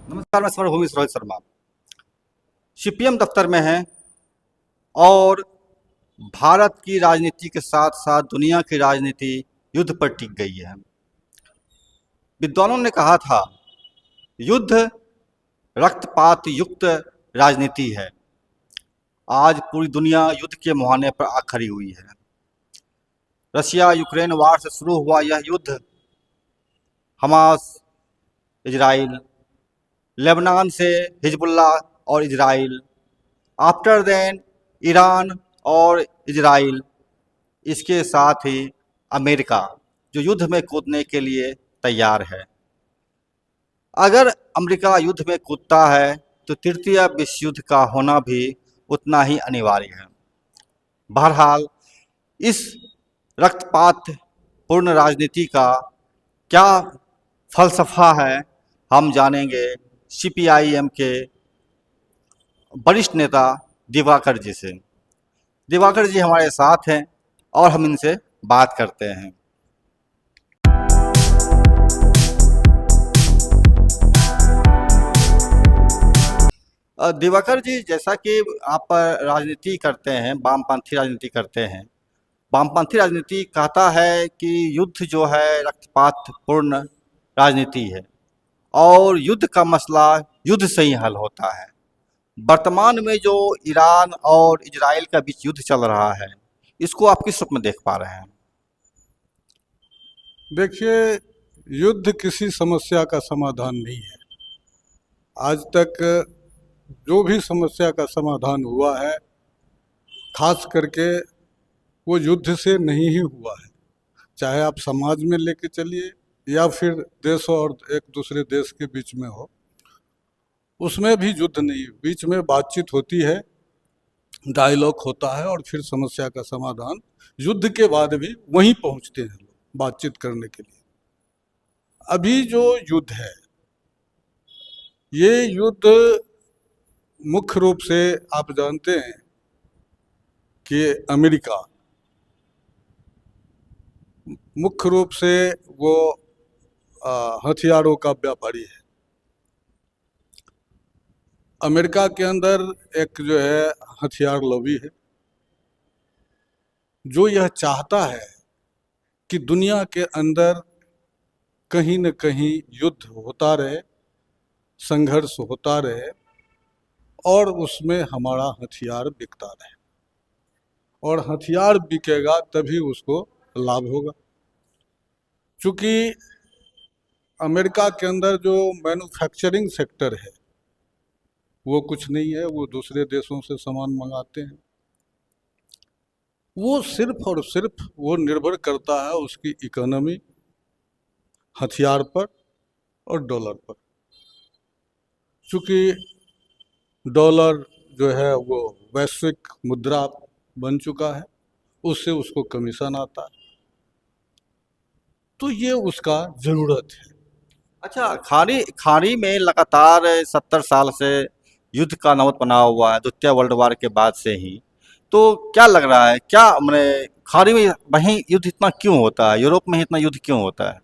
नमस्कार, मैं समरभूमि रोहित शर्मा। सीपीएम दफ्तर में हैं और भारत की राजनीति के साथ साथ दुनिया की राजनीति युद्ध पर टिक गई है। विद्वानों ने कहा था, युद्ध रक्तपात युक्त राजनीति है। आज पूरी दुनिया युद्ध के मुहाने पर आ खड़ी हुई है। रशिया यूक्रेन वार से शुरू हुआ यह युद्ध हमास, इजराइल, लेबनान से हिजबुल्लाह और इजराइल, आफ्टर देन ईरान और इजराइल, इसके साथ ही अमेरिका जो युद्ध में कूदने के लिए तैयार है। अगर अमेरिका युद्ध में कूदता है तो तृतीय विश्व युद्ध का होना भी उतना ही अनिवार्य है। बहरहाल इस रक्तपात पूर्ण राजनीति का क्या फलसफा है, हम जानेंगे सीपीआईएम के वरिष्ठ नेता दिवाकर जी से। दिवाकर जी हमारे साथ हैं और हम इनसे बात करते हैं। दिवाकर जी, जैसा कि आप राजनीति करते हैं, वामपंथी राजनीति करते हैं, वामपंथी राजनीति कहता है कि युद्ध जो है रक्तपात पूर्ण राजनीति है और युद्ध का मसला युद्ध से ही हल होता है। वर्तमान में जो ईरान और इजराइल का बीच युद्ध चल रहा है, इसको आप किस रूप में देख पा रहे हैं? देखिए, युद्ध किसी समस्या का समाधान नहीं है। आज तक जो भी समस्या का समाधान हुआ है, खास करके वो युद्ध से नहीं ही हुआ है। चाहे आप समाज में लेके चलिए या फिर देश और एक दूसरे देश के बीच में हो, उसमें भी युद्ध नहीं, बीच में बातचीत होती है, डायलॉग होता है और फिर समस्या का समाधान युद्ध के बाद भी वहीं पहुंचते हैं लोग बातचीत करने के लिए। अभी जो युद्ध है, ये युद्ध मुख्य रूप से आप जानते हैं कि अमेरिका मुख्य रूप से वो हथियारों का व्यापारी है। अमेरिका के अंदर एक जो है हथियार लॉबी है, जो यह चाहता है कि दुनिया के अंदर कहीं न कहीं युद्ध होता रहे, संघर्ष होता रहे और उसमें हमारा हथियार बिकता रहे, और हथियार बिकेगा तभी उसको लाभ होगा। चूँकि अमेरिका के अंदर जो मैन्युफैक्चरिंग सेक्टर है वो कुछ नहीं है, वो दूसरे देशों से सामान मंगाते हैं। वो सिर्फ और सिर्फ वो निर्भर करता है उसकी इकोनॉमी हथियार पर और डॉलर पर। चूँकि डॉलर जो है वो वैश्विक मुद्रा बन चुका है, उससे उसको कमीशन आता है, तो ये उसका ज़रूरत है। अच्छा, खाड़ी में लगातार 70 साल से युद्ध का नौबत बना हुआ है, द्वितीय वर्ल्ड वार के बाद से ही। तो क्या लग रहा है, क्या मैंने खाड़ी में वहीं युद्ध इतना क्यों होता है, यूरोप में ही इतना युद्ध क्यों होता है?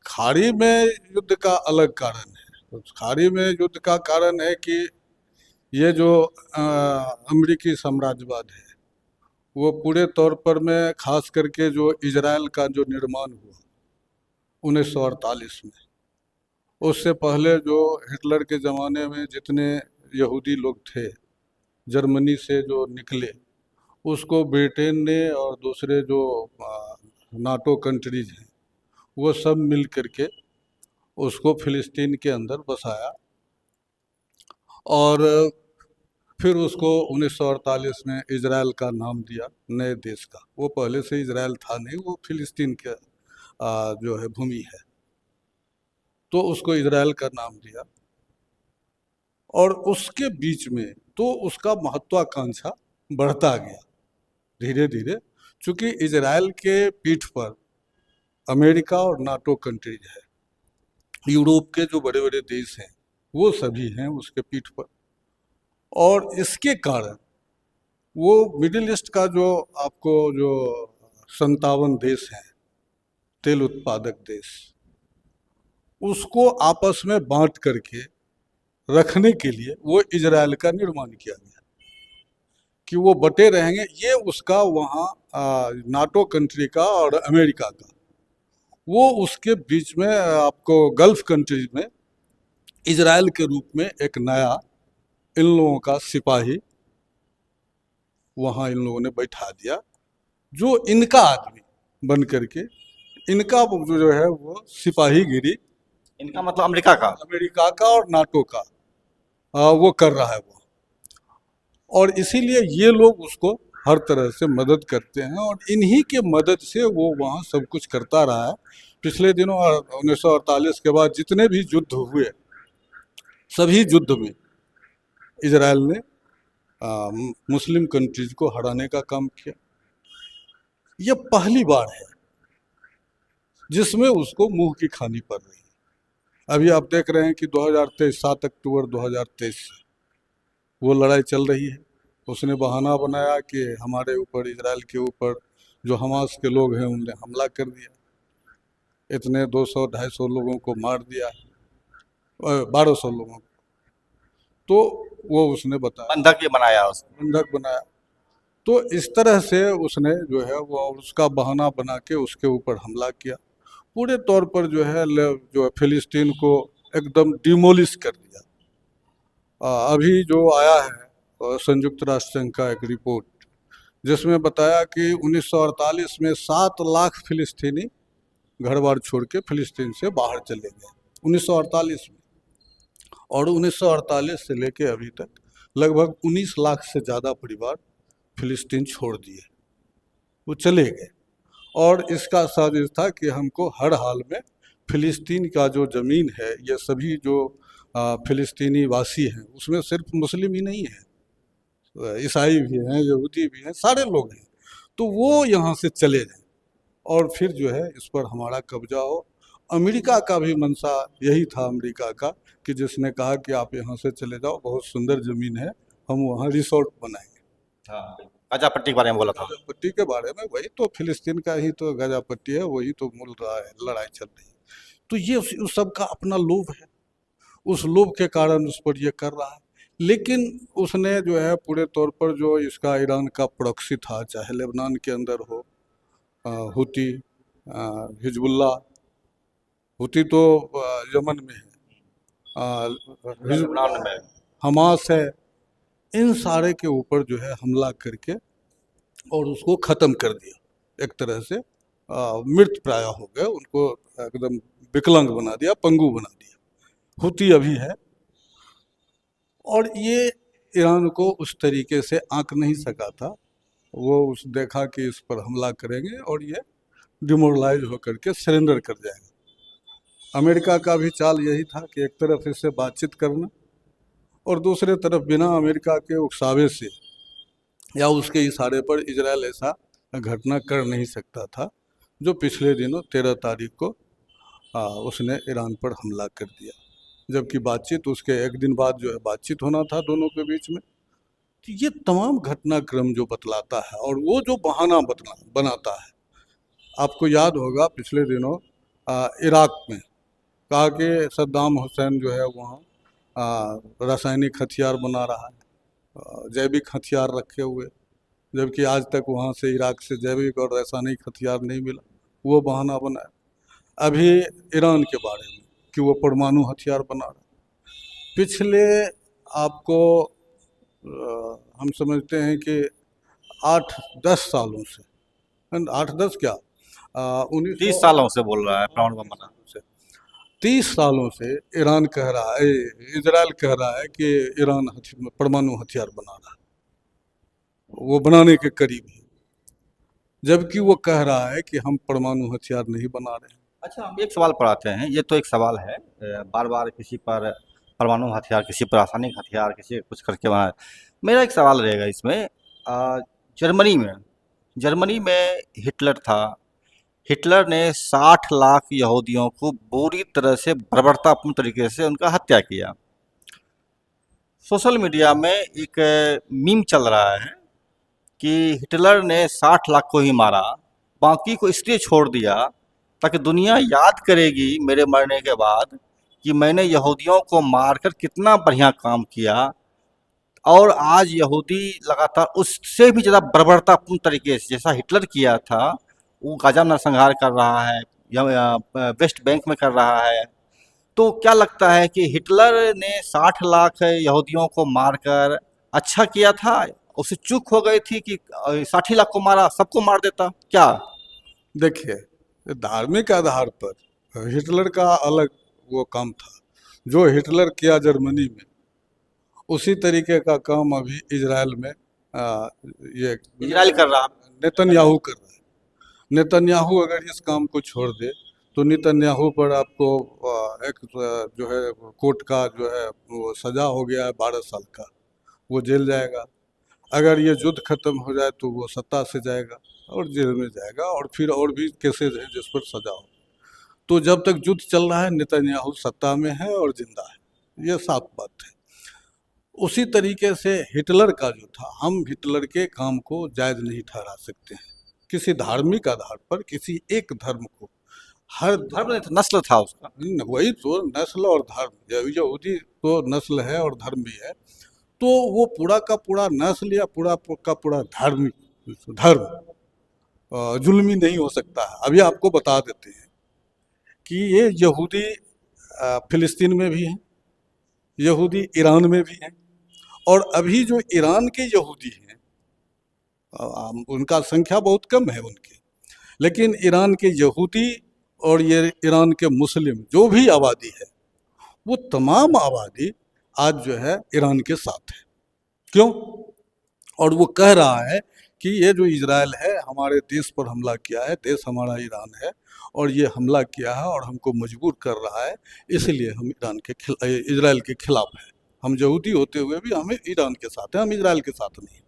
खाड़ी में युद्ध का अलग कारण है। तो खाड़ी में युद्ध का कारण है कि ये जो अमेरिकी साम्राज्यवाद है, वो पूरे तौर पर में खास करके जो इजराइल का जो निर्माण हुआ 1948 में, उससे पहले जो हिटलर के ज़माने में जितने यहूदी लोग थे जर्मनी से जो निकले, उसको ब्रिटेन ने और दूसरे जो नाटो कंट्रीज हैं वो सब मिल करके उसको फिलिस्तीन के अंदर बसाया और फिर उसको 1948 में इजराइल का नाम दिया, नए देश का। वो पहले से इजराइल था नहीं, वो फिलिस्तीन के जो है भूमि है, तो उसको इजराइल का नाम दिया। और उसके बीच में तो उसका महत्वाकांक्षा बढ़ता गया धीरे धीरे, चूँकि इजराइल के पीठ पर अमेरिका और नाटो कंट्रीज है, यूरोप के जो बड़े बड़े देश हैं वो सभी हैं उसके पीठ पर। और इसके कारण वो मिडिल ईस्ट का जो आपको जो 57 देश हैं तेल उत्पादक देश, उसको आपस में बांट करके रखने के लिए वो इजराइल का निर्माण किया गया कि वो बटे रहेंगे। ये उसका वहाँ नाटो कंट्री का और अमेरिका का, वो उसके बीच में आपको गल्फ कंट्रीज में इजराइल के रूप में एक नया इन लोगों का सिपाही वहाँ इन लोगों ने बैठा दिया, जो इनका आदमी बन करके इनका जो है वो सिपाहीगिरी इनका मतलब अमेरिका का। अमेरिका का और नाटो का वो कर रहा है वो। और इसीलिए ये लोग उसको हर तरह से मदद करते हैं और इन्हीं के मदद से वो वहाँ सब कुछ करता रहा है। पिछले दिनों 1948 के बाद जितने भी युद्ध हुए, सभी युद्ध में इजराइल ने मुस्लिम कंट्रीज को हराने का काम किया। ये पहली बार है जिसमें उसको मुंह की खानी पड़ रही है। अभी आप देख रहे हैं कि 2023 7 अक्टूबर 2023 से वो लड़ाई चल रही है। उसने बहाना बनाया कि हमारे ऊपर, इजराइल के ऊपर जो हमास के लोग हैं उनने हमला कर दिया, इतने 200-250 लोगों को मार दिया, 1200 लोगों को। तो वो उसने बताया, बंधक ये बनाया उसने। बंधक बनाया। तो इस तरह से उसने जो है वो उसका बहाना बना के उसके ऊपर हमला किया। पूरे तौर पर जो है जो है फिलिस्तीन को एकदम डिमोलिश कर दिया। अभी जो आया है संयुक्त राष्ट्र संघ का एक रिपोर्ट, जिसमें बताया कि 1948 में 7 लाख फिलिस्तीनी घर बार छोड़ के फिलिस्तीन से बाहर चले गए 1948 में। और 1948 से लेके अभी तक लगभग 19 लाख से ज़्यादा परिवार फिलिस्तीन छोड़ दिए, वो चले गए। और इसका साजिश था कि हमको हर हाल में फिलिस्तीन का जो ज़मीन है, ये सभी जो फिलिस्तीनी वासी हैं, उसमें सिर्फ मुस्लिम ही नहीं है, ईसाई भी हैं, यहूदी भी हैं, सारे लोग हैं, तो वो यहाँ से चले जाएं और फिर जो है इस पर हमारा कब्जा हो। अमेरिका का भी मंशा यही था, अमेरिका का, कि जिसने कहा कि आप यहाँ से चले जाओ, बहुत सुंदर ज़मीन है, हम वहाँ रिसोर्ट बनाएंगे। हाँ, गाजा पट्टी के बारे में बोला था। गाजा पट्टी के बारे में, वही तो फिलिस्तीन का ही तो गाजा पट्टी है, वही तो मूल रहा है, लड़ाई चल रही है। तो ये उस सब का अपना लोभ है, उस लोभ के कारण उस पर ये कर रहा है। लेकिन उसने जो है पूरे तौर पर जो इसका ईरान का प्रॉक्सी था, चाहे लेबनान के अंदर हो, हुती, हिजबुल्ला, हुती तो यमन में है, लेबनान में। हमास है, इन सारे के ऊपर जो है हमला करके और उसको ख़त्म कर दिया। एक तरह से मृत प्राय हो गए, उनको एकदम विकलांग बना दिया, पंगु बना दिया। हुती अभी है, और ये ईरान को उस तरीके से आंक नहीं सका था। वो उस देखा कि इस पर हमला करेंगे और ये डिमोरलाइज होकर के सरेंडर कर जाएगा। अमेरिका का भी चाल यही था कि एक तरफ इससे बातचीत करना और दूसरे तरफ बिना अमेरिका के उकसावे से या उसके इशारे पर इजराइल ऐसा घटना कर नहीं सकता था, जो पिछले दिनों 13 तारीख को उसने ईरान पर हमला कर दिया। जबकि बातचीत उसके एक दिन बाद जो है बातचीत होना था दोनों के बीच में। तो ये तमाम घटनाक्रम जो बतलाता है और वो जो बहाना बनाता है, आपको याद होगा पिछले दिनों इराक में कहा कि सद्दाम हुसैन जो है वहाँ रासायनिक हथियार बना रहा है, जैविक हथियार रखे हुए, जबकि आज तक वहाँ से इराक से जैविक और रासायनिक हथियार नहीं मिला, वो बहाना बनाया। अभी ईरान के बारे में कि वो परमाणु हथियार बना रहा है। पिछले आपको हम समझते हैं कि 8-10 सालों से, 8-10 क्या, 30 सालों से बोल रहा है परमाणु बम बना। 30 सालों से ईरान कह रहा है, इजराइल कह रहा है कि ईरान परमाणु हथियार बना रहा है, वो बनाने के करीब है, जबकि वो कह रहा है कि हम परमाणु हथियार नहीं बना रहे हैं। अच्छा, हम एक सवाल पर आते हैं। ये तो एक सवाल है, बार बार किसी पर परमाणु हथियार, किसी पर रासायनिक हथियार, किसी कुछ करके बना। मेरा एक सवाल रहेगा इसमें, जर्मनी में हिटलर था। हिटलर ने 60 लाख यहूदियों को बुरी तरह से बर्बरतापूर्ण तरीके से उनका हत्या किया। सोशल मीडिया में एक मीम चल रहा है कि हिटलर ने 60 लाख को ही मारा, बाकी को इसलिए छोड़ दिया ताकि दुनिया याद करेगी मेरे मरने के बाद कि मैंने यहूदियों को मारकर कितना बढ़िया काम किया। और आज यहूदी लगातार उससे भी ज़्यादा बर्बरतापूर्ण तरीके से, जैसा हिटलर किया था, वो गाज़ा नरसंहार कर रहा है या वेस्ट बैंक में कर रहा है। तो क्या लगता है कि हिटलर ने 60 लाख यहूदियों को मारकर अच्छा किया था? उसे चूक हो गई थी कि 60 लाख को मारा, सबको मार देता क्या? देखिए, धार्मिक आधार पर हिटलर का अलग वो काम था। जो हिटलर किया जर्मनी में, उसी तरीके का काम अभी इजराइल में ये इजराइल कर रहा। नेतन्याहू कर रहा है। नेतन्याहू अगर इस काम को छोड़ दे तो नेतन्याहू पर आपको एक जो है कोर्ट का जो है वो सजा हो गया है 12 साल का, वो जेल जाएगा। अगर ये युद्ध खत्म हो जाए तो वो सत्ता से जाएगा और जेल में जाएगा, और फिर और भी केसेज हैं जिस पर सजा हो। तो जब तक युद्ध चल रहा है नेतन्याहू सत्ता में है और जिंदा है, ये साफ बात है। उसी तरीके से हिटलर का जो था, हम हिटलर के काम को जायज़ नहीं ठहरा सकते हैं किसी धार्मिक आधार पर। किसी एक धर्म को, हर धर्म नहीं था, नस्ल था उसका। वही तो नस्ल और धर्म, यहूदी तो नस्ल है और धर्म भी है। तो वो पूरा का पूरा नस्ल या पूरा का पूरा धर्म जुल्मी नहीं हो सकता है। अभी आपको बता देते हैं कि ये यहूदी फिलिस्तीन में भी हैं, यहूदी ईरान में भी हैं, और अभी जो ईरान के यहूदी हैं उनका संख्या बहुत कम है उनकी, लेकिन ईरान के यहूदी और ये ईरान के मुस्लिम जो भी आबादी है, वो तमाम आबादी आज जो है ईरान के साथ है। क्यों? और वो कह रहा है कि ये जो इजराइल है हमारे देश पर हमला किया है, देश हमारा ईरान है और ये हमला किया है और हमको मजबूर कर रहा है, इसलिए हम इजराइल के खिलाफ हैं। हम यहूदी होते हुए भी हमें ईरान के साथ हैं, हम इजराइल के साथ नहीं।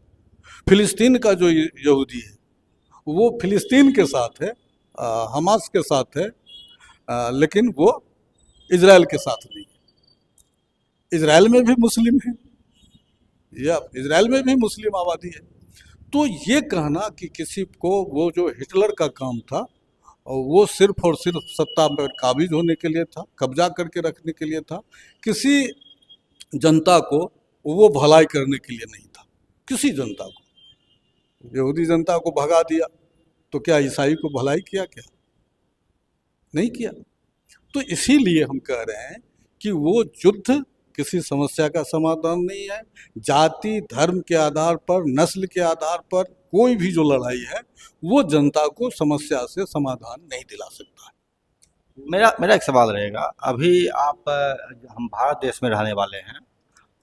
फिलिस्तीन का जो यहूदी है वो फिलिस्तीन के साथ है, हमास के साथ है, लेकिन वो इजराइल के साथ नहीं है। इजराइल में भी मुस्लिम है, या इजराइल में भी मुस्लिम आबादी है। तो ये कहना कि किसी को वो जो हिटलर का काम था वो सिर्फ और सिर्फ सत्ता पर काबिज होने के लिए था, कब्जा करके रखने के लिए था, किसी जनता को वो भलाई करने के लिए नहीं था। किसी जनता को, यहूदी जनता को भगा दिया तो क्या ईसाई को भलाई किया? क्या नहीं किया। तो इसीलिए हम कह रहे हैं कि वो युद्ध किसी समस्या का समाधान नहीं है। जाति धर्म के आधार पर, नस्ल के आधार पर कोई भी जो लड़ाई है वो जनता को समस्या से समाधान नहीं दिला सकता है। मेरा एक सवाल रहेगा। अभी आप हम भारत देश में रहने वाले हैं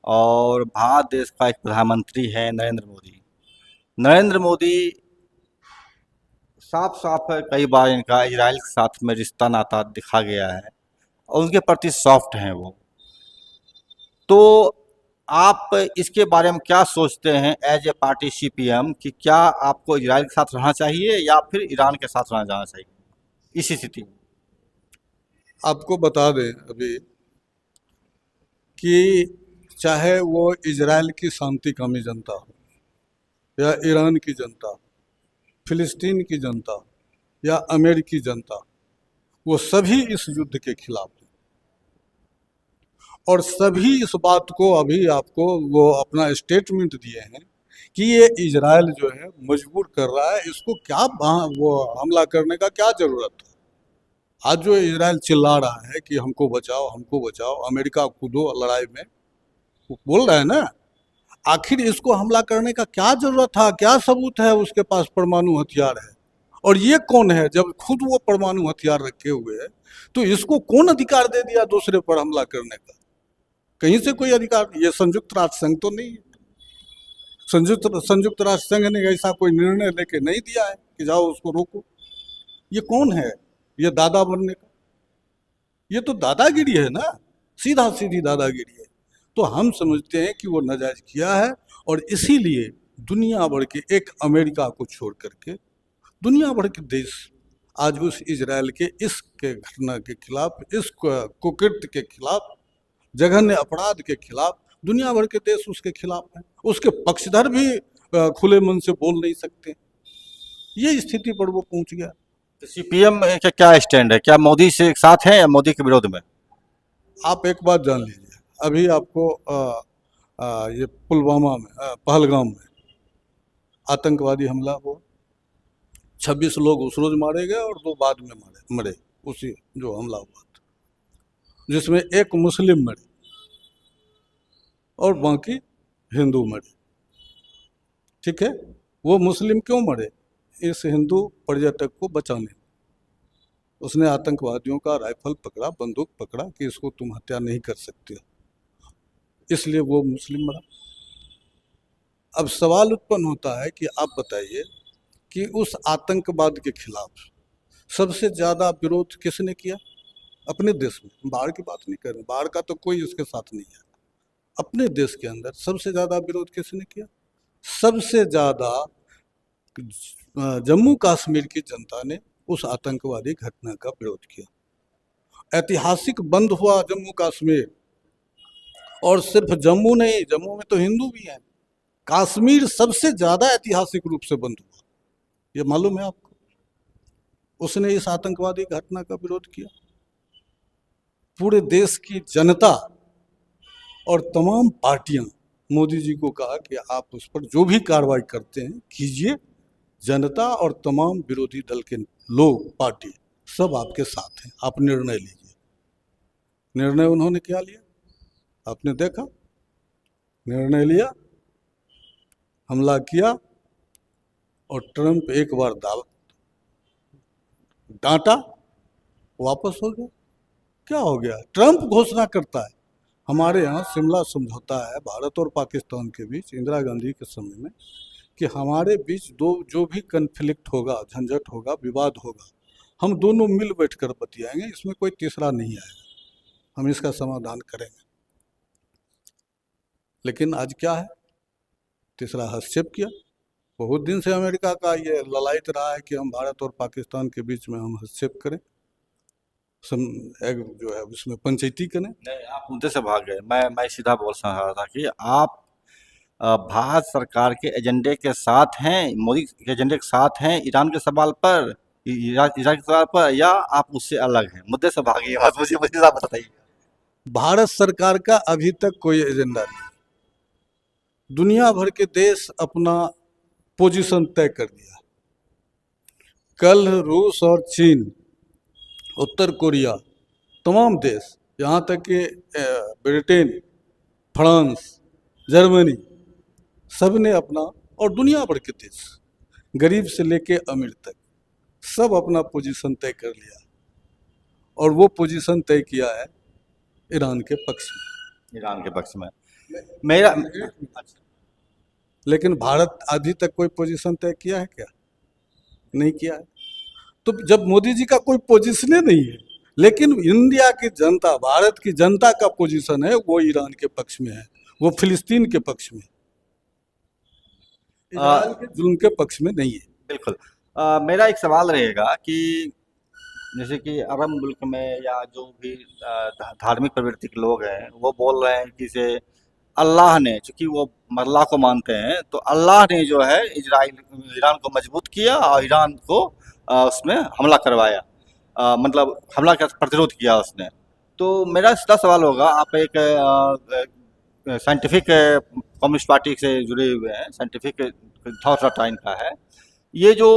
और भारत देश का एक प्रधानमंत्री है नरेंद्र मोदी। नरेंद्र मोदी साफ साफ कई बार इनका इजराइल के साथ में रिश्ता नाता दिखा गया है और उनके प्रति सॉफ्ट हैं वो। तो आप इसके बारे में क्या सोचते हैं एज ए पार्टी सीपीएम कि क्या आपको इजराइल के साथ रहना चाहिए या फिर ईरान के साथ रहना जाना चाहिए इसी स्थिति में? आपको बता दें अभी कि चाहे वो इजराइल की शांति कामी जनता हो, या ईरान की जनता हो, फिलिस्तीन की जनता हो, या अमेरिकी जनता हो, वो सभी इस युद्ध के खिलाफ हैं। और सभी इस बात को अभी आपको वो अपना स्टेटमेंट दिए हैं कि ये इजराइल जो है मजबूर कर रहा है, इसको क्या वो हमला करने का क्या ज़रूरत है। आज जो इजराइल चिल्ला रहा है कि हमको बचाओ, हमको बचाओ, अमेरिका कूदो लड़ाई में, वो बोल रहा है ना, आखिर इसको हमला करने का क्या ज़रूरत था? क्या सबूत है उसके पास परमाणु हथियार है? और ये कौन है? जब खुद वो परमाणु हथियार रखे हुए है तो इसको कौन अधिकार दे दिया दूसरे पर हमला करने का? कहीं से कोई अधिकार? ये संयुक्त राष्ट्र संघ तो नहीं है। संयुक्त राष्ट्र संघ ने ऐसा कोई निर्णय लेके नहीं दिया है कि जाओ उसको रोको। ये कौन है ये दादा बनने का? ये तो दादागिरी है ना, सीधा सीधी दादागिरी है। तो हम समझते हैं कि वो नाजायज किया है, और इसीलिए दुनिया भर के, एक अमेरिका को छोड़ करके दुनिया भर के देश आज उस इजराइल के इस के घटना के खिलाफ, इस कुकृत्य के खिलाफ, जघन्य अपराध के खिलाफ, दुनिया भर के देश उसके खिलाफ हैं। उसके पक्षधर भी खुले मन से बोल नहीं सकते। ये स्थिति पर वो पहुंच गया। तो सीपीएम का क्या स्टैंड है? क्या मोदी से साथ है या मोदी के विरोध में? आप एक बात जान लीजिए, अभी आपको ये पुलवामा में पहलगाम में आतंकवादी हमला हुआ, 26 लोग उस रोज मारे गए और 2 बाद में मरे उसी जो हमला हुआ था, जिसमें एक मुस्लिम मरे और बाकी हिंदू मरे। ठीक है, वो मुस्लिम क्यों मरे? इस हिंदू पर्यटक को बचाने में। उसने आतंकवादियों का राइफल पकड़ा, बंदूक पकड़ा कि इसको तुम हत्या नहीं कर सकते हो, इसलिए वो मुस्लिम मरा। अब सवाल उत्पन्न होता है कि आप बताइए कि उस आतंकवाद के खिलाफ सबसे ज्यादा विरोध किसने किया अपने देश में? बाहर की बात नहीं कर रहे, बाहर का तो कोई उसके साथ नहीं है। अपने देश के अंदर सबसे ज्यादा विरोध किसने किया? सबसे ज्यादा जम्मू कश्मीर की जनता ने उस आतंकवादी घटना का विरोध किया। ऐतिहासिक बंद हुआ जम्मू कश्मीर, और सिर्फ जम्मू नहीं, जम्मू में तो हिंदू भी हैं, कश्मीर सबसे ज्यादा ऐतिहासिक रूप से बंद हुआ। ये मालूम है आपको? उसने इस आतंकवादी घटना का विरोध किया। पूरे देश की जनता और तमाम पार्टियां मोदी जी को कहा कि आप उस पर जो भी कार्रवाई करते हैं कीजिए, जनता और तमाम विरोधी दल के लोग, पार्टी सब आपके साथ हैं, आप निर्णय लीजिए। निर्णय उन्होंने क्या लिया? आपने देखा, निर्णय लिया, हमला किया, और ट्रंप एक बार डांटा, वापस हो गया। क्या हो गया? ट्रंप घोषणा करता है। हमारे यहाँ शिमला समझौता है भारत और पाकिस्तान के बीच इंदिरा गांधी के समय में, कि हमारे बीच जो भी कन्फ्लिक्ट होगा, झंझट होगा, विवाद होगा, हम दोनों मिल बैठकर बतियाएंगे, इसमें कोई तीसरा नहीं आएगा, हम इसका समाधान करेंगे। लेकिन आज क्या है? तीसरा हस्तक्षेप किया। बहुत दिन से अमेरिका का ये ललायत रहा है कि हम भारत और पाकिस्तान के बीच में हम हस्तक्षेप करें, एक जो है उसमें पंचायती करें। नहीं, आप मुद्दे से भाग गए। मैं सीधा बोल रहा था कि आप भारत सरकार के एजेंडे के साथ हैं, मोदी के एजेंडे के साथ हैं ईरान के सवाल पर, इराक के सवाल पर, या आप उससे अलग हैं? मुद्दे से भागिए, बस मुझे मुझे आप बताइए। भारत सरकार का अभी तक कोई एजेंडा नहीं। दुनिया भर के देश अपना पोजीशन तय कर दिया। कल रूस और चीन, उत्तर कोरिया, तमाम देश, यहाँ तक कि ब्रिटेन, फ्रांस, जर्मनी, सब ने अपना, और दुनिया भर के देश, गरीब से लेके अमीर तक, सब अपना पोजीशन तय कर लिया, और वो पोजीशन तय किया है ईरान के पक्ष में। ईरान के पक्ष में मेरा अच्छा, लेकिन भारत अभी तक कोई पोजीशन तय किया है क्या? नहीं किया है। तो जब मोदी जी का कोई पोजीशन नहीं है, लेकिन इंडिया की जनता, भारत की जनता का पोजीशन है, वो ईरान के पक्ष में है, वो फिलिस्तीन के पक्ष में, इजराइल के जुल्म के पक्ष में नहीं है। बिल्कुल। मेरा एक सवाल रहेगा कि जैसे कि अरब मुल्क में या जो भी धार्मिक प्रवृत्ति के लोग हैं, वो बोल रहे हैं कि इसे अल्लाह ने, चूंकि वो अल्लाह को मानते हैं, तो अल्लाह ने जो है ईरान को मजबूत किया और ईरान को उसमें हमला करवाया, मतलब हमला का प्रतिरोध किया उसने। तो मेरा सीधा सवाल होगा, आप एक साइंटिफिक कम्युनिस्ट पार्टी से जुड़े हुए हैं, साइंटिफिक थॉट टाइम का है, ये जो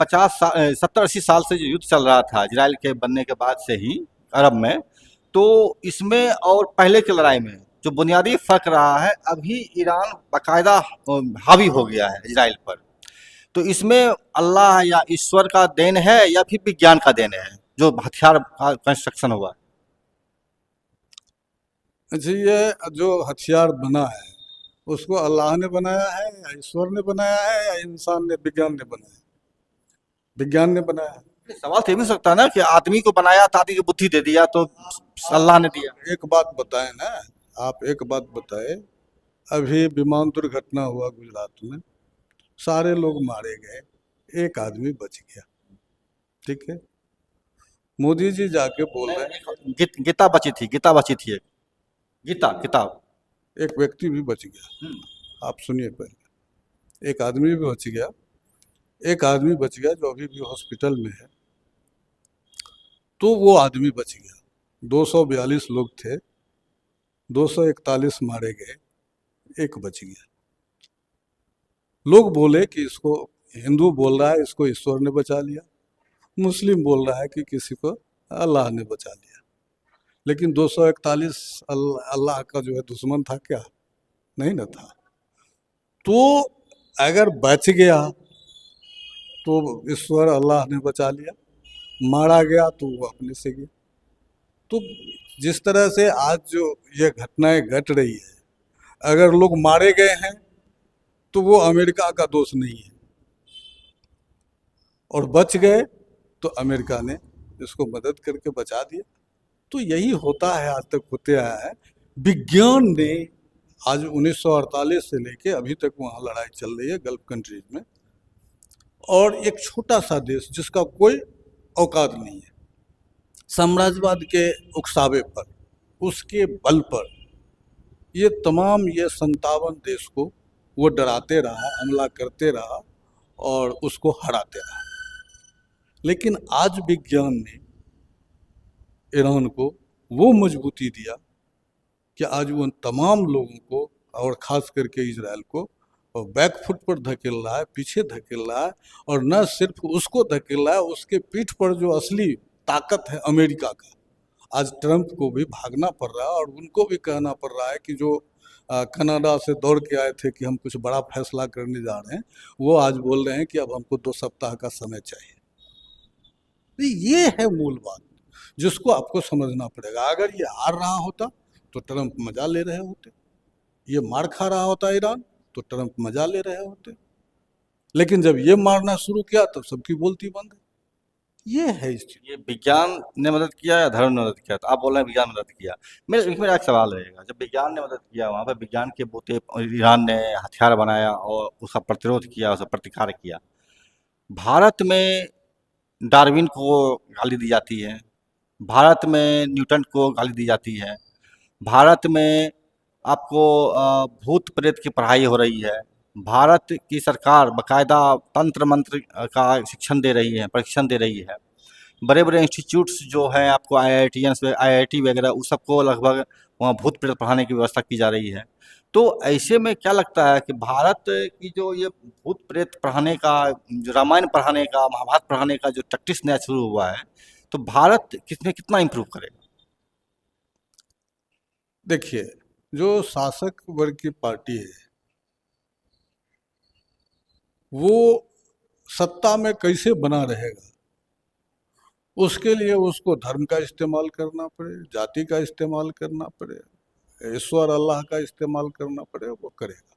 70-80 साल से जो युद्ध चल रहा था इजराइल के बनने के बाद से ही अरब में, तो इसमें और पहले की लड़ाई में जो बुनियादी फर्क रहा है, अभी ईरान बाकायदा हावी हो गया है इजराइल पर। तो इसमें अल्लाह या ईश्वर का देन है या फिर विज्ञान का देन है जो हथियार का कंस्ट्रक्शन हुआ? जी, ये जो हथियार बना है, उसको अल्लाह ने बनाया है या ईश्वर ने बनाया है या इंसान ने, विज्ञान ने बनाया? विज्ञान ने बनाया है। सवाल तो ये भी सकता है ना कि आदमी को बनाया था, आदमी को बुद्धि दे दिया, तो अल्लाह ने दिया। एक बात बताएं ना, आप एक बात बताएं, अभी विमान दुर्घटना हुआ गुजरात में, सारे लोग मारे गए, एक आदमी बच गया। ठीक है, मोदी जी जाके बोल रहे हैं, गीता बची थी, गीता बची थी, एक गीता किताब। एक व्यक्ति भी बच गया। आप सुनिए पहले, एक आदमी भी बच गया, एक आदमी बच गया जो अभी भी हॉस्पिटल में है, तो वो आदमी बच गया। 242 लोग थे, 241 मारे गए, एक बच गया। लोग बोले कि इसको, हिंदू बोल रहा है इसको ईश्वर ने बचा लिया, मुस्लिम बोल रहा है कि किसी को अल्लाह ने बचा लिया। लेकिन 241 अल्लाह का जो है दुश्मन था क्या? नहीं ना था। तो अगर बच गया तो ईश्वर अल्लाह ने बचा लिया, मारा गया तो वो अपने से गया। तो जिस तरह से आज जो ये घटनाएं घट रही है, अगर लोग मारे गए हैं तो वो अमेरिका का दोष नहीं है, और बच गए तो अमेरिका ने इसको मदद करके बचा दिया। तो यही होता है, आज तक होते आया है। विज्ञान ने आज 1948 से लेके अभी तक वहाँ लड़ाई चल रही है गल्फ कंट्रीज में, और एक छोटा सा देश जिसका कोई औकात नहीं है, साम्राज्यवाद के उकसावे पर, उसके बल पर ये तमाम ये 57 देश को वो डराते रहा, हमला करते रहा और उसको हराते रहा। लेकिन आज विज्ञान ने ईरान को वो मजबूती दिया कि आज वो उन तमाम लोगों को, और ख़ास करके इजराइल को, बैक फुट पर धकेल रहा है, पीछे धकेल रहा है। और न सिर्फ उसको धकेल रहा है, उसके पीठ पर जो असली ताकत है अमेरिका का, आज ट्रंप को भी भागना पड़ रहा है और उनको भी कहना पड़ रहा है कि जो कनाडा से दौड़ के आए थे कि हम कुछ बड़ा फैसला करने जा रहे हैं, वो आज बोल रहे हैं कि अब हमको 2 सप्ताह का समय चाहिए। तो ये है मूल बात जिसको आपको समझना पड़ेगा। अगर ये हार रहा होता तो ट्रंप मजा ले रहे होते, ये मार खा रहा होता ईरान तो ट्रंप मजा ले रहे होते। लेकिन जब ये मारना शुरू किया तब सबकी बोलती बंद। ये है इस चीज। ये विज्ञान ने मदद किया या धर्म ने मदद किया? तो आप बोल रहे हैं विज्ञान मदद किया। मेरा एक सवाल रहेगा, जब विज्ञान ने मदद किया, वहाँ पर विज्ञान के बूते ईरान ने हथियार बनाया और उसका प्रतिरोध किया, उसका प्रतिकार किया। भारत में डार्विन को गाली दी जाती है, भारत में न्यूटन को गाली दी जाती है, भारत में आपको भूत प्रेत की पढ़ाई हो रही है, भारत की सरकार बकायदा तंत्र मंत्र का शिक्षण दे रही है, प्रशिक्षण दे रही है। बड़े बड़े इंस्टीट्यूट्स जो हैं आपको आईआईटी वगैरह, उस सबको लगभग वहाँ भूत प्रेत पढ़ाने की व्यवस्था की जा रही है। तो ऐसे में क्या लगता है कि भारत की जो ये भूत प्रेत पढ़ाने का, जो रामायण पढ़ाने का, महाभारत पढ़ाने का जो प्रैक्टिस नया शुरू हुआ है, तो भारत किसमें कितना इम्प्रूव करेगा? देखिए, जो शासक वर्ग की पार्टी है वो सत्ता में कैसे बना रहेगा, उसके लिए उसको धर्म का इस्तेमाल करना पड़े, जाति का इस्तेमाल करना पड़े, ईश्वर अल्लाह का इस्तेमाल करना पड़े, वो करेगा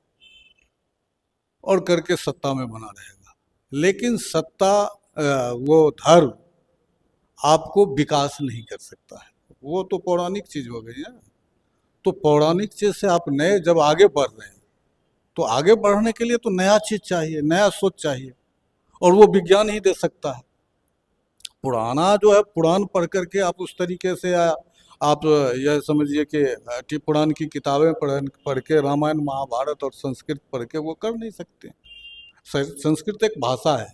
और करके सत्ता में बना रहेगा। लेकिन सत्ता, वो धर्म आपको विकास नहीं कर सकता है, वो तो पौराणिक चीज हो गई है। तो पौराणिक चीज से आप नए जब आगे बढ़ रहे हैं तो आगे बढ़ने के लिए तो नया चीज चाहिए, नया सोच चाहिए, और वो विज्ञान ही दे सकता है। पुराना जो है, पुराण पढ़ करके आप उस तरीके से आप यह समझिए कि पुराण की किताबें पढ़ के, रामायण महाभारत और संस्कृत पढ़ के वो कर नहीं सकते। संस्कृत एक भाषा है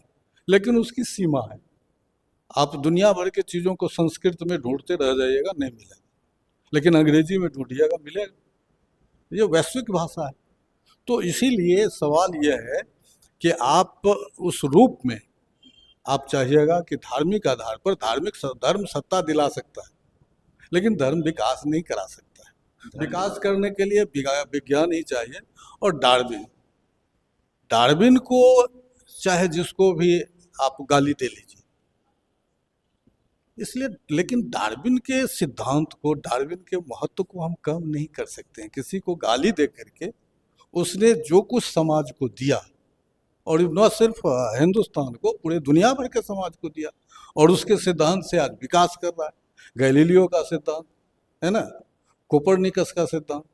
लेकिन उसकी सीमा है। आप दुनिया भर के चीज़ों को संस्कृत में ढूंढते रह जाइएगा, नहीं मिलेगा, लेकिन अंग्रेजी में ढूंढिएगा, मिलेगा। ये वैश्विक भाषा है। तो इसीलिए सवाल यह है कि आप उस रूप में आप चाहिएगा कि धार्मिक आधार पर धर्म सत्ता दिला सकता है, लेकिन धर्म विकास नहीं करा सकता है। विकास करने के लिए विज्ञान ही चाहिए। और डार्विन को चाहे जिसको भी आप गाली दे लीजिए, इसलिए, लेकिन डार्विन के सिद्धांत को, डार्विन के महत्व को हम कम नहीं कर सकते हैं। किसी को गाली दे करके उसने जो कुछ समाज को दिया, और न सिर्फ हिंदुस्तान को, पूरे दुनिया भर के समाज को दिया, और उसके सिद्धांत से आज विकास कर रहा है। गैलीलियो का सिद्धांत है ना, कोपरनिकस का सिद्धांत,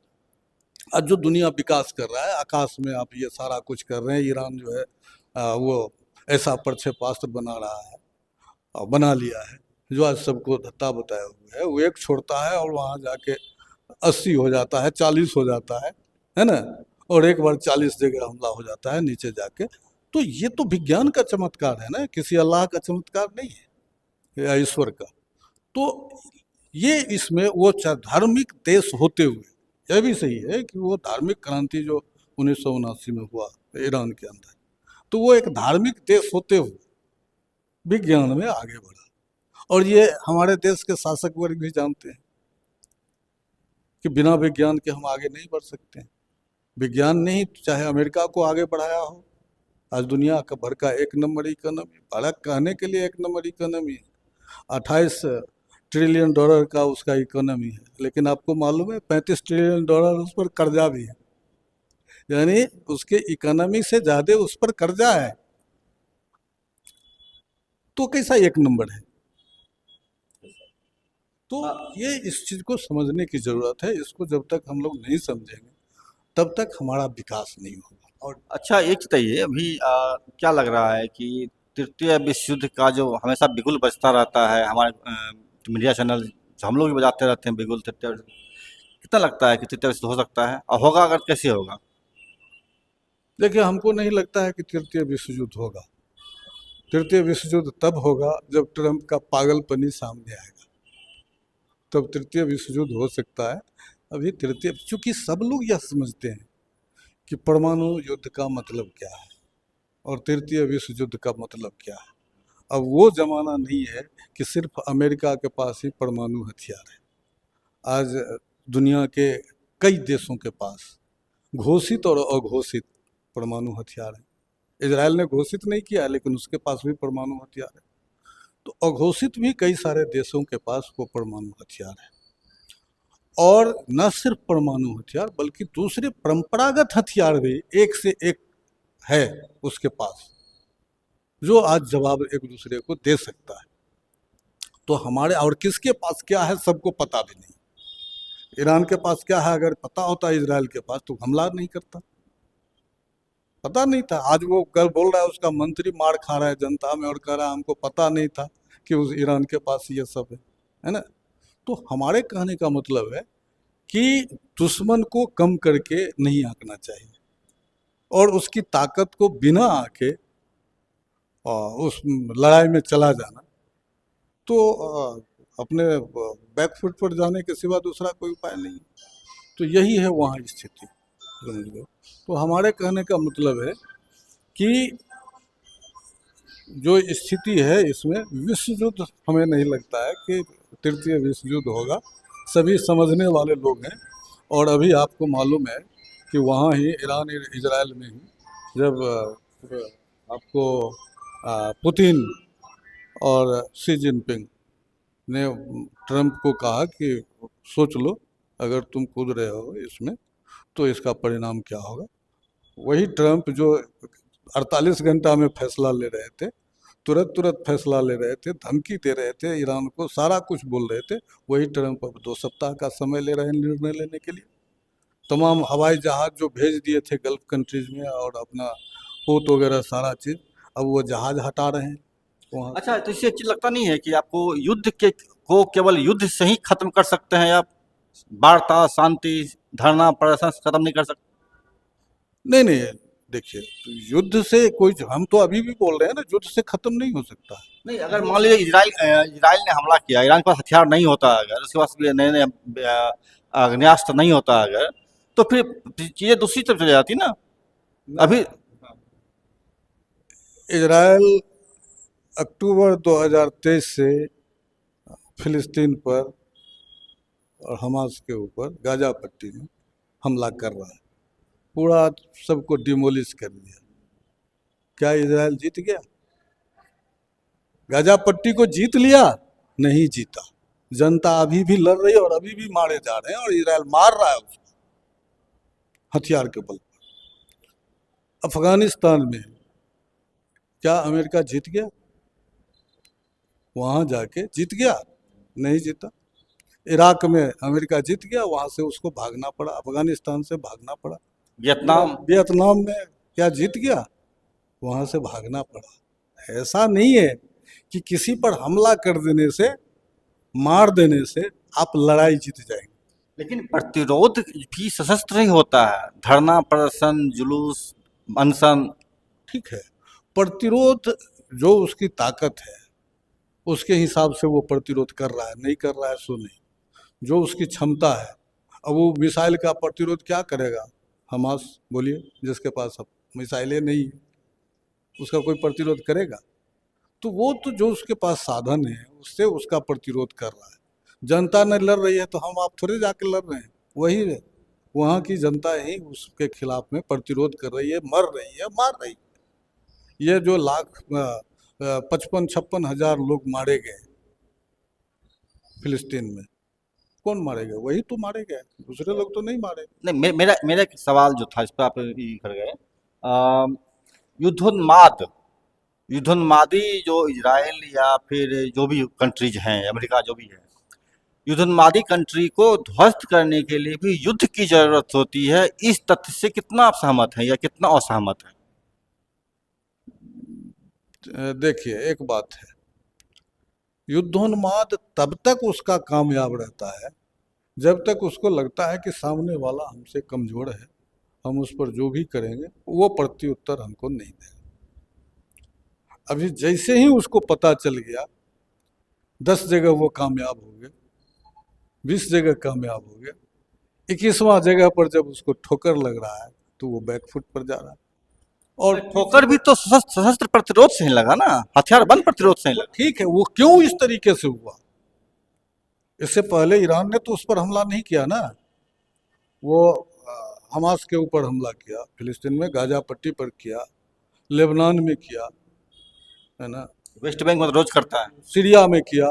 आज जो दुनिया विकास कर रहा है, आकाश में आप ये सारा कुछ कर रहे हैं। ईरान जो है वो ऐसा प्रक्षेपास्त्र बना रहा है और बना लिया है जो आज सबको धत्ता बताया हुआ है। वो एक छोड़ता है और वहाँ जाके 80 हो जाता है, 40 हो जाता है ना, और एक बार 40 जगह हमला हो जाता है नीचे जाके। तो ये तो विज्ञान का चमत्कार है ना, किसी अल्लाह का चमत्कार नहीं है या ईश्वर का। तो ये इसमें वो धार्मिक देश होते हुए यह भी सही है कि वो धार्मिक क्रांति जो 1979 में हुआ ईरान के अंदर, तो वो एक धार्मिक देश होते हुए विज्ञान में आगे बढ़ा। और ये हमारे देश के शासक वर्ग भी जानते हैं कि बिना विज्ञान के हम आगे नहीं बढ़ सकते हैं। विज्ञान ने ही चाहे अमेरिका को आगे बढ़ाया हो, आज दुनिया का भर का एक नंबर इकोनॉमी, भारत कहने के लिए एक नंबर इकोनॉमी है, 28 ट्रिलियन डॉलर का उसका इकोनॉमी है, लेकिन आपको मालूम है 35 ट्रिलियन डॉलर उस पर कर्जा भी है, यानी उसके इकोनॉमी से ज़्यादा उस पर कर्जा है। तो कैसा एक नंबर है? तो ये इस चीज़ को समझने की ज़रूरत है। इसको जब तक हम लोग नहीं समझेंगे तब तक हमारा विकास नहीं होगा। और अच्छा एक बताइए, अभी क्या लग रहा है कि तृतीय विश्व युद्ध का जो हमेशा बिगुल बजता रहता है, हमारे मीडिया चैनल हम लोग भी बजाते रहते हैं बिगुल, तृतीय विश्व, कितना लगता है कि तृतीय विश्व हो सकता है, और होगा अगर कैसे होगा? देखिए, हमको नहीं लगता है कि तृतीय विश्व युद्ध होगा। तृतीय विश्व युद्ध तब होगा जब ट्रंप का पागलपनी सामने आएगा, तब तृतीय विश्व युद्ध हो सकता है। अभी तृतीय, चूंकि सब लोग यह समझते हैं कि परमाणु युद्ध का मतलब क्या है और तृतीय विश्व युद्ध का मतलब क्या है। अब वो जमाना नहीं है कि सिर्फ अमेरिका के पास ही परमाणु हथियार है। आज दुनिया के कई देशों के पास घोषित और अघोषित परमाणु हथियार है। इजराइल ने घोषित नहीं किया, लेकिन उसके पास भी परमाणु हथियार है। तो अघोषित भी कई सारे देशों के पास वो परमाणु हथियार है। और न सिर्फ परमाणु हथियार बल्कि दूसरे परंपरागत हथियार भी एक से एक है उसके पास, जो आज जवाब एक दूसरे को दे सकता है। तो हमारे और किसके पास क्या है सबको पता भी नहीं। ईरान के पास क्या है अगर पता होता इजराइल के पास तो हमला नहीं करता, पता नहीं था। आज वो कल बोल रहा है उसका मंत्री मार खा रहा है जनता में और कह रहा है हमको पता नहीं था कि उस ईरान के पास ये सब है ना। तो हमारे कहने का मतलब है कि दुश्मन को कम करके नहीं आंकना चाहिए और उसकी ताकत को बिना आके उस लड़ाई में चला जाना, तो अपने बैकफुट पर जाने के सिवा दूसरा कोई उपाय नहीं। तो यही है वहाँ स्थिति, समझ लो। तो हमारे कहने का मतलब है कि जो स्थिति है इसमें विश्व युद्ध हमें नहीं लगता है कि तृतीय विश्व युद्ध होगा। सभी समझने वाले लोग हैं। और अभी आपको मालूम है कि वहाँ ही ईरान इजराइल में ही जब आपको पुतिन और शी जिनपिंग ने ट्रंप को कहा कि सोच लो अगर तुम कूद रहे हो इसमें तो इसका परिणाम क्या होगा। वही ट्रंप जो 48 घंटा में फैसला ले रहे थे, तुरंत फैसला ले रहे थे, धमकी दे रहे थे ईरान को, सारा कुछ बोल रहे थे, वही ट्रंप अब 2 सप्ताह का समय ले रहे हैं निर्णय लेने के लिए। तमाम हवाई जहाज जो भेज दिए थे गल्फ कंट्रीज में और अपना पोत वगैरह सारा चीज़, अब वो जहाज हटा रहे हैं वहाँ। अच्छा, तो इससे अच्छी लगता नहीं है कि आपको युद्ध के को केवल युद्ध से ही खत्म कर सकते हैं, या वार्ता, शांति, धरना प्रदर्शन से खत्म नहीं कर सकते? नहीं, देखिए, युद्ध से कोई, हम तो अभी भी बोल रहे हैं ना, युद्ध से खत्म नहीं हो सकता। नहीं, अगर मान लीजिए इजराइल ने हमला किया, ईरान के पास हथियार नहीं होता, अगर उसके पास भी नए नए आग्नेयास्त्र नहीं होता अगर, तो फिर चीजें दूसरी तरफ चली जाती ना। अभी इजराइल अक्टूबर 2023 से फिलिस्तीन पर और हमास के ऊपर गाजा पट्टी में हमला कर रहा है, पूरा सबको डिमोलिश कर दिया। क्या इजराइल जीत गया? गाजा पट्टी को जीत लिया? नहीं जीता। जनता अभी भी लड़ रही है और अभी भी मारे जा रहे हैं और इजराइल मार रहा है उसको हथियार के बल पर। अफगानिस्तान में क्या अमेरिका जीत गया? वहां जाके जीत गया? नहीं जीता। इराक में अमेरिका जीत गया, वहां से उसको भागना पड़ा, अफगानिस्तान से भागना पड़ा। वियतनाम में क्या जीत गया? वहां से भागना पड़ा। ऐसा नहीं है कि किसी पर हमला कर देने से, मार देने से आप लड़ाई जीत जाएंगे। लेकिन प्रतिरोध भी सशस्त्र ही होता है, धरना प्रदर्शन, जुलूस, अनशन। ठीक है, प्रतिरोध जो उसकी ताकत है उसके हिसाब से वो प्रतिरोध कर रहा है, नहीं कर रहा है सो नहीं, जो उसकी क्षमता है। अब वो मिसाइल का प्रतिरोध क्या करेगा? हमास, बोलिए, जिसके पास अब मिसाइलें नहीं है, उसका कोई प्रतिरोध करेगा? तो वो तो जो उसके पास साधन है उससे उसका प्रतिरोध कर रहा है। जनता ने लड़ रही है तो हम आप थोड़े जाके लड़ रहे हैं, वही है, वहाँ की जनता ही उसके खिलाफ में प्रतिरोध कर रही है, मर रही है, मार रही है। ये जो 55-56 हजार लोग मारे गए फिलिस्तीन में, कौन मारे गए? वही तो मारे गए, दूसरे लोग तो नहीं मारे। नहीं, मेरा एक सवाल जो था, इस पर आप ये कर गए। अ, युद्धोन्माद युद्धोन्मादी जो इजराइल या फिर जो भी कंट्रीज हैं, अमेरिका जो भी है, युद्धोन्मादी कंट्री को ध्वस्त करने के लिए भी युद्ध की जरूरत होती है। इस तथ्य से कितना आप सहमत हैं या कितना असहमत हैं? देखिए, एक बात है, युद्धोन्माद तब तक उसका कामयाब रहता है जब तक उसको लगता है कि सामने वाला हमसे कमजोर है, हम उस पर जो भी करेंगे वो प्रत्युत्तर हमको नहीं देगा। अभी जैसे ही उसको पता चल गया, 10 जगह वो कामयाब हो गए, 20 जगह कामयाब हो गया, 21वां जगह पर जब उसको ठोकर लग रहा है तो वो बैकफुट पर जा रहा है। और ठोकर भी तो सशस्त्र प्रतिरोध से ही लगा ना, हथियारबंद प्रतिरोध से ही लगा। ठीक है, वो क्यों इस तरीके से हुआ? इससे पहले ईरान ने तो उस पर हमला नहीं किया ना, वो हमास के ऊपर हमला किया, फिलिस्तीन में गाजा पट्टी पर किया, लेबनान में किया, है ना, वेस्ट बैंक में तो रोज करता है। सीरिया में किया।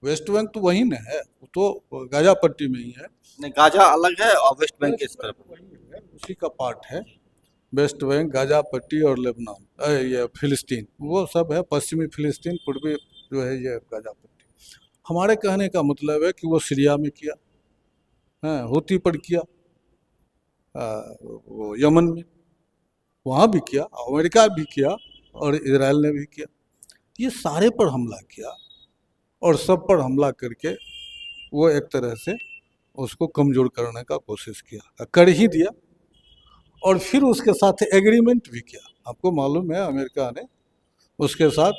वेस्ट बैंक तो वही न है, वो तो गाजा पट्टी में ही है। नहीं, गाजा अलग है और वेस्ट बैंक इस तरफ। वही है, उसी का पार्ट है। वेस्ट बैंक, गाजा पट्टी और लेबनान, ये फिलिस्तीन, वो सब है। पश्चिमी फिलिस्तीन, पूर्वी जो है ये गाजा पट्टी। हमारे कहने का मतलब है कि वो सीरिया में किया, हाँ, हूती पर किया, वो यमन में, वहाँ भी किया, अमेरिका भी किया और इजराइल ने भी किया। ये सारे पर हमला किया और सब पर हमला करके वो एक तरह से उसको कमज़ोर करने का कोशिश किया, कर ही दिया। और फिर उसके साथ एग्रीमेंट भी किया। आपको मालूम है, अमेरिका ने उसके साथ,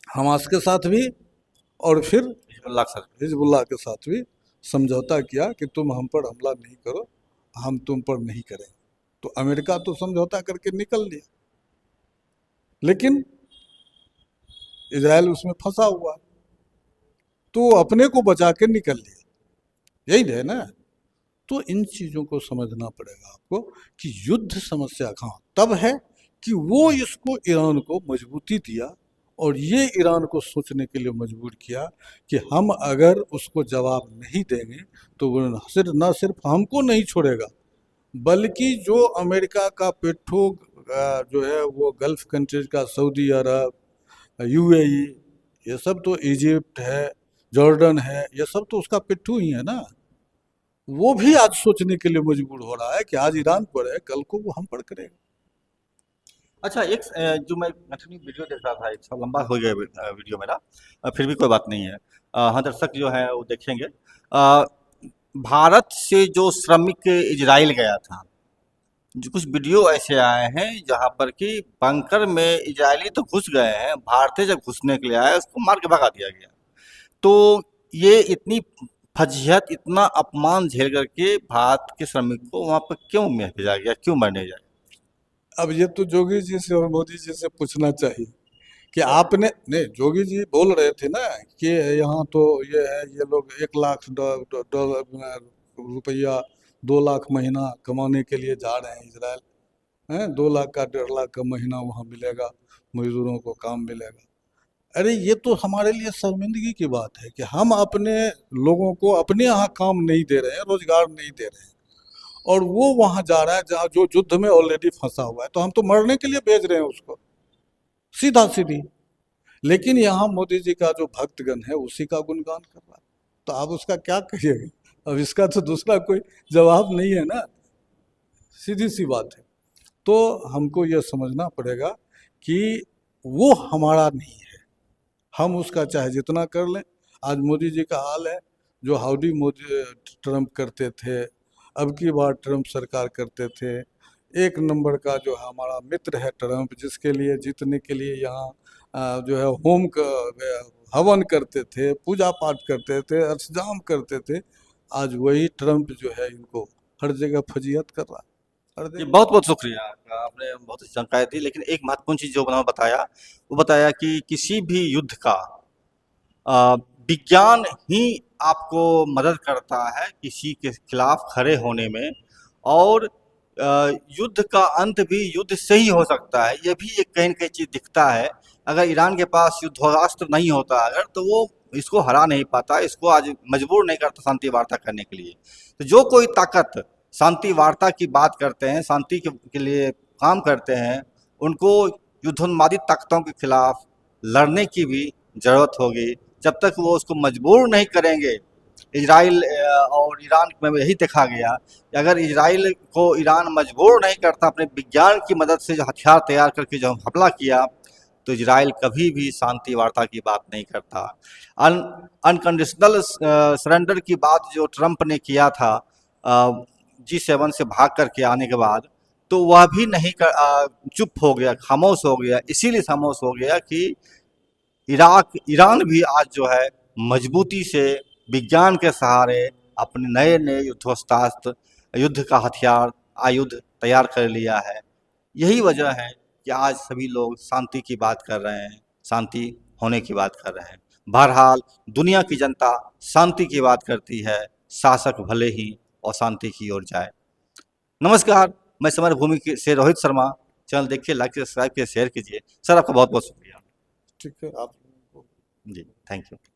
हमास के साथ भी और फिर हिजबुल्लाह के साथ। हिजबुल्लाह के साथ भी समझौता किया कि तुम हम पर हमला नहीं करो, हम तुम पर नहीं करेंगे। तो अमेरिका तो समझौता करके निकल लिया, लेकिन इजराइल उसमें फंसा हुआ, तो अपने को बचा के निकल लिया, यही है ना। तो इन चीज़ों को समझना पड़ेगा आपको कि युद्ध समस्या कहाँ तब है कि वो इसको, ईरान को मजबूती दिया और ये ईरान को सोचने के लिए मजबूर किया कि हम अगर उसको जवाब नहीं देंगे तो वो न सिर्फ हमको नहीं छोड़ेगा, बल्कि जो अमेरिका का पेट्रो जो है वो गल्फ कंट्रीज का, सऊदी अरब, यूएई, ये सब तो, इजिप्ट है, जॉर्डन है, ये सब तो उसका पिट्ठू ही है ना। वो भी आज सोचने के लिए मजबूर हो रहा है कि आज ईरान पर है, कल को वो हम पर करेगा। अच्छा, एक जो मैं कंटिन्यू वीडियो देख रहा था, एक सा लंबा हो गया वीडियो मेरा, फिर भी कोई बात नहीं है। हाँ, दर्शक जो है वो देखेंगे। भारत से जो श्रमिक इजराइल गया था, जो कुछ वीडियो ऐसे आए हैं जहां पर कि बंकर में इजरायली तो घुस गए हैं, भारतीय जब घुसने के लिए आया उसको मार के भगा दिया गया। तो ये इतनी फजीहत, इतना अपमान झेल करके भारत के श्रमिक को वहां पर क्यों भेजा गया, क्यों मरने जाए? अब ये तो जोगी जी से और मोदी जी से पूछना चाहिए कि आपने, नहीं, जोगी जी बोल रहे थे ना कि यहाँ तो ये है, ये लोग 1 लाख डॉलर रुपया, 2 लाख महीना कमाने के लिए जा रहे हैं इजराइल, हैं, 2 लाख का 1.5 लाख का महीना वहाँ मिलेगा, मजदूरों को काम मिलेगा। अरे ये तो हमारे लिए शर्मिंदगी की बात है कि हम अपने लोगों को अपने यहाँ काम नहीं दे रहे हैं, रोजगार नहीं दे रहे हैं, और वो वहाँ जा रहा है जहाँ जो युद्ध में ऑलरेडी फंसा हुआ है, तो हम तो मरने के लिए भेज रहे हैं उसको, सीधा सीधी। लेकिन यहाँ मोदी जी का जो भक्तगण है उसी का गुणगान कर रहा है, तो आप उसका क्या कहिएगा? अब इसका तो दूसरा कोई जवाब नहीं है ना, सीधी सी बात है। तो हमको यह समझना पड़ेगा कि वो हमारा नहीं है, हम उसका चाहे जितना कर लें। आज मोदी जी का हाल है, जो हाउडी मोदी ट्रम्प करते थे, अब की बार ट्रम्प सरकार करते थे, 1 नंबर का जो हमारा मित्र है ट्रम्प, जिसके लिए जीतने के लिए यहाँ जो है हवन करते थे, पूजा पाठ करते थे, अष्टजाम करते थे। आज वही ट्रम्प जो है इनको हर जगह फजीहत कर रहा है, हर जी, जगह। बहुत बहुत शुक्रिया आपका, आपने बहुत अच्छी जानकारी दी। लेकिन एक महत्वपूर्ण चीज़ जो उन्होंने बताया, वो बताया कि किसी भी युद्ध का अ, विज्ञान ही आपको मदद करता है किसी के खिलाफ खड़े होने में, और युद्ध का अंत भी युद्ध से ही हो सकता है। ये भी एक कहीं न कहीं चीज़ दिखता है। अगर ईरान के पास युद्धोस्त्र नहीं होता अगर, तो वो इसको हरा नहीं पाता, इसको आज मजबूर नहीं करता शांति वार्ता करने के लिए। तो जो कोई ताकत शांति वार्ता की बात करते हैं, शांति के लिए काम करते हैं, उनको युद्धोन्मादित ताकतों के खिलाफ लड़ने की भी ज़रूरत होगी। जब तक वो उसको मजबूर नहीं करेंगे, इजराइल और ईरान में यही देखा गया कि अगर इजराइल को ईरान मजबूर नहीं करता अपने विज्ञान की मदद से जो हथियार तैयार करके जो हमला किया, तो इजराइल कभी भी शांति वार्ता की बात नहीं करता। अनकंडीशनल सरेंडर की बात जो ट्रंप ने किया था G7 से भाग करके आने के बाद, तो वह भी नहीं चुप हो गया, खामोश हो गया। इसीलिए खामोश हो गया कि ईरान भी आज जो है मजबूती से विज्ञान के सहारे अपने नए नए युद्धोस्त्र, युद्ध का हथियार, आयुध तैयार कर लिया है। यही वजह है कि आज सभी लोग शांति की बात कर रहे हैं, शांति होने की बात कर रहे हैं। बहरहाल दुनिया की जनता शांति की बात करती है, शासक भले ही अशांति की ओर जाए। नमस्कार, मैं समर भूमि से रोहित शर्मा। चैनल देखिए, लाइक सब्सक्राइब कीजिए, शेयर कीजिए। सर, आपका बहुत बहुत शुक्रिया। ठीक है, आप जी, थैंक यू।